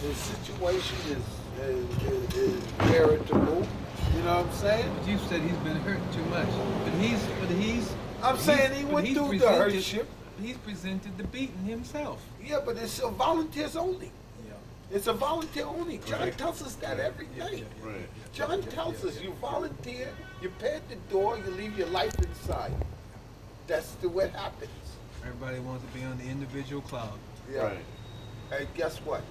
His situation is veritable. You know what I'm saying? But you said he's been hurt too much. But he's. I'm saying he went through the hardship. He's presented the beating himself. Yeah, but it's a volunteers only. Yeah. It's a volunteer only. John tells us that every night. Right. John tells us you volunteer, you pay at the door, you leave your life inside. That's the way it happens. Everybody wants to be on the individual cloud. Yeah. Right. And guess what?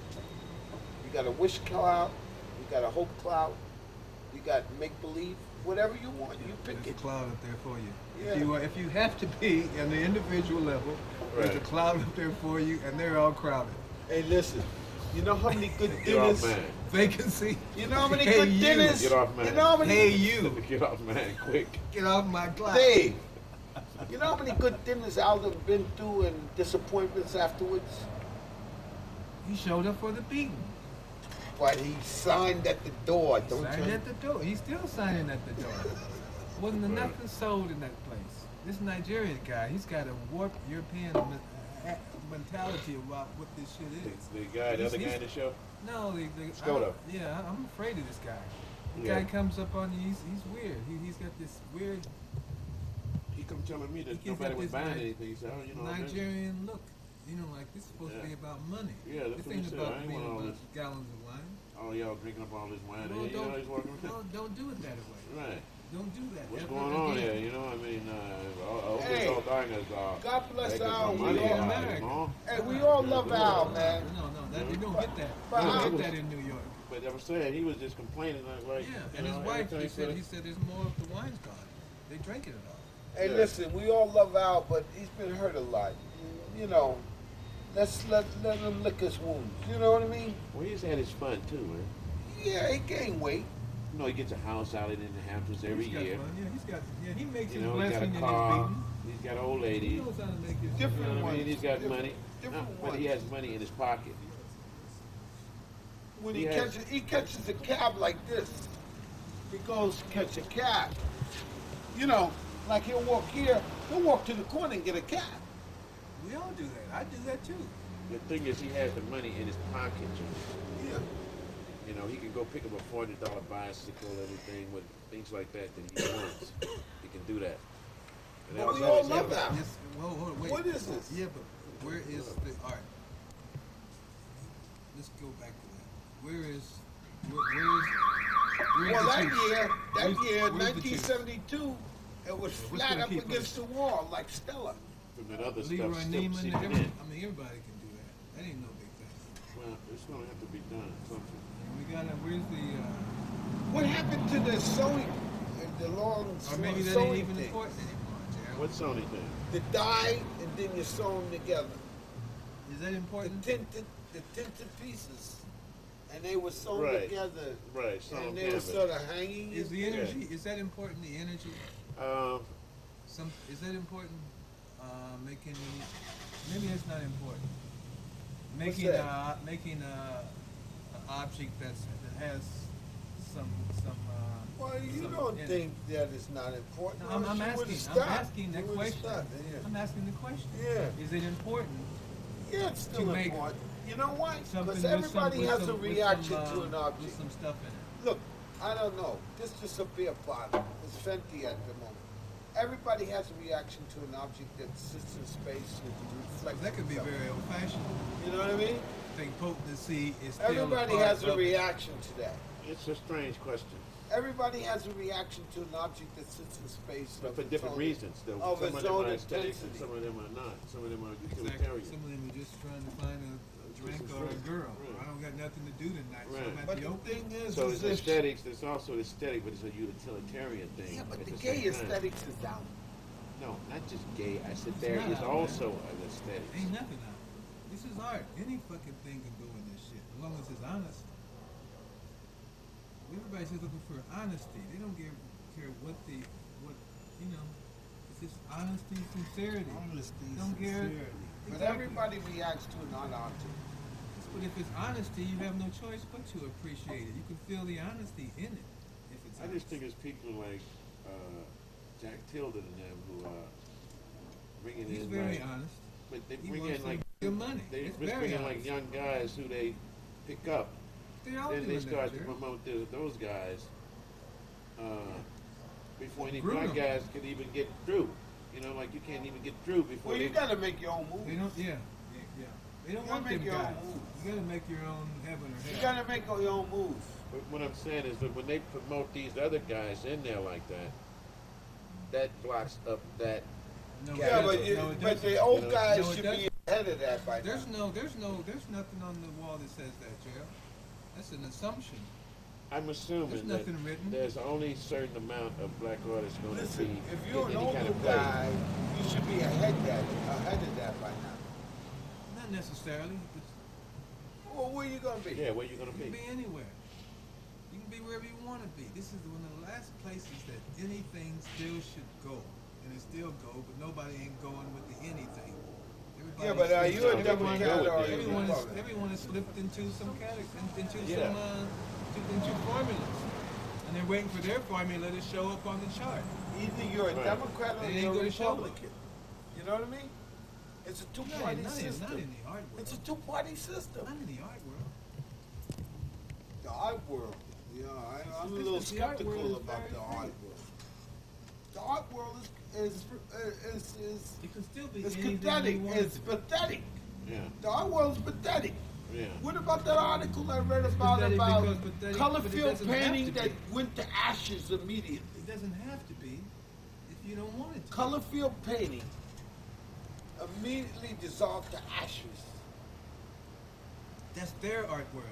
You got a wish cloud, you got a hope cloud, you got make believe, whatever you want, you pick There's it. a cloud up there for you. Yeah. If you have to be on the individual level, there's a Right. cloud up there for you, and they're all crowded. Hey, listen. You know how many good Get off, dinners? man. Vacancy. You know how many Hey, good you. dinners? Get off, man. You know how many? Hey, you. Get off, man, quick. Get off my cloud. Dave. You know how many good dinners Aldo been through and disappointments afterwards? He showed up for the beating. But he signed at the door, don't Signed you? at the door. He's still signing at the door. Wasn't Right. nothing sold in that place. This Nigerian guy, he's got a warped European mentality about what this shit is. The guy, the other guy in the show? No, Skoda. I'm afraid of this guy. The Yeah. guy comes up on you, he's weird. He's got this weird He come telling me that He nobody got was this buying Ni- anything. He said, oh, you know, Nigerian look. You know, like this is supposed to be Yeah. about money. Yeah, that's this what he ain't said. about I ain't being want all about this. gallons of wine. oh, y'all drinking up all this wine. No, you know, he's walking around. don't do it that way. Right. Don't do that. What's Ever going on again. here? You know, I mean, Hey, all dying is, God bless making Al. some We money all out, American. you know? Hey, we all love Al, man. No, you don't get that. But You how- don't get that in New York. But I was saying, he was just complaining like Yeah, you and his know, wife, every time he said there's more of the wine's gone. They drinking it all. Hey, Yeah. listen, we all love Al, but he's been hurt a lot. You know, let's let him lick his wounds. You know what I mean? Well, he's had his fun too, man. Yeah, he gained weight. You know, he gets a house out in the Hamptons every He's got year. fun. Yeah, he makes You his know, he's got blessing a in his car. beating. He's got an old He lady. knows how to make his Different You know what I ones. mean? He's got Different- money. different But he ones. has money in his pocket. When He has- he catches a cab like this. He goes catch a cab. You know, like he'll walk here, he'll walk to the corner and get a cab. We all do that. I do that too. The thing is, he has the money in his pocket, Jimmy. Yeah. You know, he can go pick up a $40 bicycle, everything with things like that that he wants. He can do that. And But that we was all always love happening. that. Yes, whoa, wait. What is this? Yeah, but where is the art? Let's go back to that. Where is where's Well, the that truth? year, Where's the truth? 1972, it was What's flat gonna up keep against us? the wall like Stella. From that other Leroy stuff still Neiman, seeping every, in. I mean, everybody can do that. That ain't no big thing. Well, it's going to have to be done. Something. And we got where's the What happened to the sewing, the long or maybe that sewing ain't even thing? important anymore, Gerald. What Sony thing? The dye, and then you sew them together. Is that The important? tinted pieces, and they were sewn Right. together, Right, Sony and they were canvas. sort of hanging. Is the energy is that important? The energy? Um, Is that important? Making maybe it's not important. Making that? making an object that has some Well, you some don't energy. think that it's not important. No, I'm You would've asking stopped. that You would've question. stopped, yeah. I'm asking the question. Yeah. Is it important? Yeah, it's still to make important. You know why? Something Because with everybody with has a with reaction some, to an object. with some stuff in it. Look, I don't know. This is just a beer bottle. It's Fenty at the moment. Everybody has a reaction to an object that sits in space and reflects. That could be itself. very old-fashioned. You know what I mean? I think potency is still Everybody a part has a of- reaction to that. it's a strange question. Everybody has a reaction to an object that sits in space. But of for its different own- reasons, though. of Some its of them own are aesthetics and intensity. some of them are not. Some of them are Exactly. utilitarian. Some of them are just trying to find a drink or a girl. Right. I don't got nothing to do tonight, so I'm Right. at But the the open. thing is, So is it's if- aesthetics, there's also aesthetic, but it's a utilitarian thing. Yeah, but at the the gay same time. aesthetics is out. No, not just gay. I said It's there not is out, also an aesthetic. Ain't nothing out. This is art. Any fucking thing can go in this shit, as long as it's honest. Everybody's just looking for honesty. They don't care what you know. It's just honesty, sincerity. Honesty, Don't care. sincerity. But Exactly. everybody reacts to a non-object. But if it's honesty, you have no choice but to appreciate it. You can feel the honesty in it. If it's I honest. just think it's people like Jack Tilden and them who bringing He's in very like, honest. but they He bring wants in like your money. they It's just very bring in like honest. young guys who they pick up, They're all then they doing that, start to Jerry. promote those guys before any Bruno. black guys can even get through. You know, like you can't even get through before Well, you they. gotta make your own They movies. don't. Yeah. They don't You gotta want them make your own guys. moves. You gotta make your own heaven or You hell. gotta make your own moves. But what I'm saying is that when they promote these other guys in there like that, that blocks up that. No, Yeah, it but doesn't. No, it but doesn't. the old No, guys it should doesn't. be ahead of that by now. There's nothing on the wall that says that, Gerald. That's an assumption. I'm assuming There's that nothing written. there's only a certain amount of black artists going to Listen, be if you're in an any older kind of play. guy, you should be ahead of that by now. Not necessarily. But Well, where you gonna be? Yeah, where you going to you can be? be anywhere. You can be wherever you want to be. This is one of the last places that anything still should go, and it still go, but nobody ain't going with the anything. Yeah, but are you a No, Democrat go with or are that. you Everyone is Republican? everyone has slipped into some into Yeah. into formulas, and they're waiting for their formula to show up on the chart. Either you're a Right. Democrat or They ain't you're a gonna show up. Republican. You know what I mean? It's a two-party Not system. in the art world. It's a two-party system. Not in the art world. The art world. Yeah, I'm a It's- little it's the art world skeptical is about very the art free. world. The art world is It can still be it's anything pathetic. you want it It's to be. pathetic. Yeah, The art world is pathetic. yeah. What about that article I read It's about pathetic about because pathetic, color but it field doesn't have painting to that be. went to ashes immediately? It doesn't have to be if you don't want it to. Color field painting immediately dissolved to ashes. That's their art world.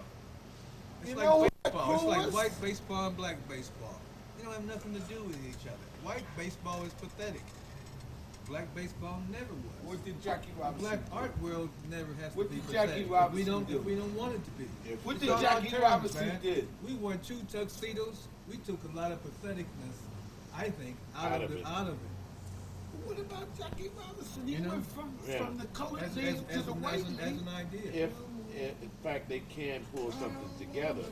It's You like know what baseball. It's like coolest? white baseball and black baseball. They don't have nothing to do with each other. White baseball is pathetic. Black baseball never was. What did Jackie The Robinson black do? art world never has What to be did Jackie pathetic. Robinson do? If we don't want it to be. If- What It's did all Jackie our terms, Robinson man. did? We wore 2 tuxedos. We took a lot of patheticness, I think, out Out of of it. it. Out of it. What about Jackie Robinson? He You know? went from Yeah. the colored As, league as, to as, the an, white as, an, as league. an idea. If in fact they can pull something together,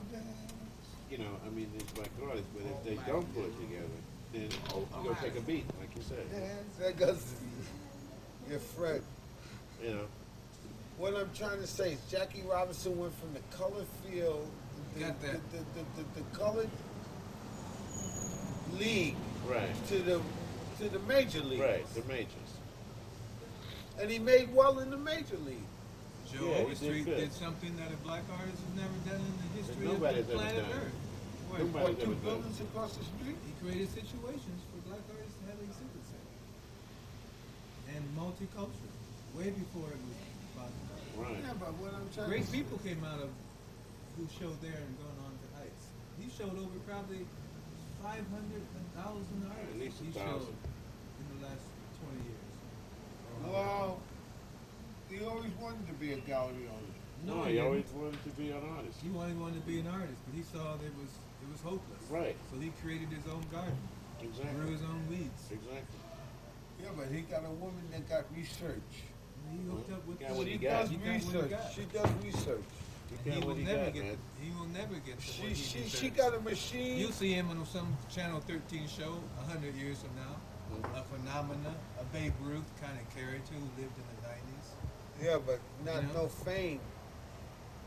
you know, I mean, it's black artists, but if they don't pull it together, then you go take a beat, like you said. There goes your friend. You know, What I'm trying to say is Jackie Robinson went from the color field, Got that. the colored league right, to the major league. right, the majors. And he made well in the major league. Joe Yeah, he Overstreet did good. did something that a black artist has never done in the history of nobody's the ever planet done. Earth. What? Nobody- What, two never done. buildings across the street? He created situations for black artists to have exhibit centers. And multicultural. Way before it was possible. Right. Yeah, but what I'm trying Great to people came out of who showed there and gone on to heights. He showed over probably 500, 1,000 artists. At least he 1,000. showed in the last 20 years. Well, he always wanted to be a gallery owner. No, he he didn't. always wanted to be an artist. He wanted to be an artist, but he saw that it was hopeless. Right. So he created his own garden, grew Exactly. his own weeds. Exactly. Yeah, but he got a woman that got research. He hooked up with Got what She he got. does He got what he research. got. She does research. He He got will what he never got, get. man. He will never get to what She he she deserves. got a machine. You'll see him on some Channel 13 show 100 years from now. A phenomena, a Babe Ruth kind of character who lived in the 90s. Yeah, but not You know? no fame.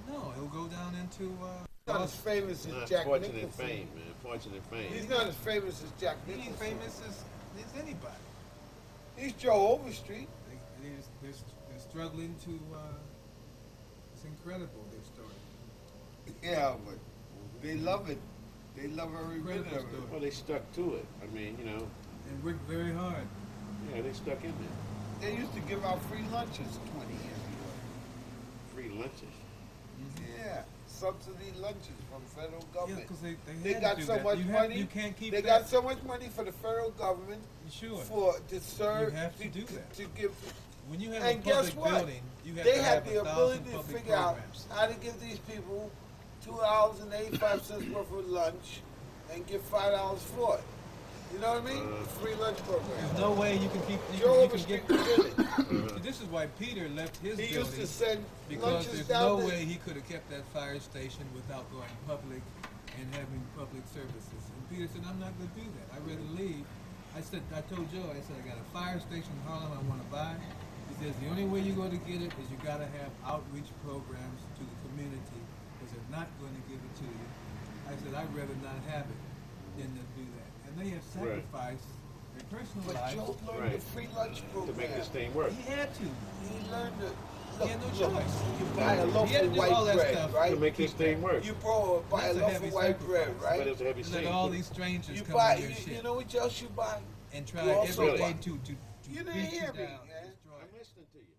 No, he'll go down into. Not as famous as Not Jack fortune and Nicholson. fame, man. Fortune and fame. He's not as famous as Jack He ain't Nicholson. famous as anybody. He's Joe Overstreet. They're struggling to. It's incredible, their story. Yeah, but they love it. They love every bit Incredible of it. story. Well, they stuck to it. I mean, you know, And worked very hard. yeah, they stuck in there. They used to give out free lunches 20 years ago. Free lunches. Yeah, subsidy lunches from federal Yeah, government. because they They had got to do so that. much money. You can't keep They that. got so much money for the federal government Sure. to serve. You have to do that. To give. When you have And a guess public what? building, you have They to had have the 1,000 ability to public figure out programs. how to give these people $2.85 worth of lunch and give $5 for it. You know what I mean? Free lunch program. There's no way you can keep. Joe You can Overstreet get. did it. This is why Peter left his He building. used to send Because lunches there's down no there. way he could have kept that fire station without going public and having public services. And Peter said, I'm not going to do that. I'd rather leave. I told Joe, I said, I got a fire station in Harlem I want to buy. He says, the only way you're going to get it is you got to have outreach programs to the community because they're not going to give it to you. I said, I'd rather not have it than to do that. And they have sacrificed their personal But lives. Joe learned Right. the free lunch program. To make this thing work. He had to. He learned the. He had no choice. You buy a loaf He had to of do all white that bread, stuff. right? To make this thing work. You buy a That's a loaf heavy of white bread, sacrifice. But right? it's a heavy It's like scene. all these strangers You come buy, on your shit you know what else you buy? and you try also every buy- day to You didn't beat you hear me, down, man. destroy I'm you. listening to you.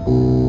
you.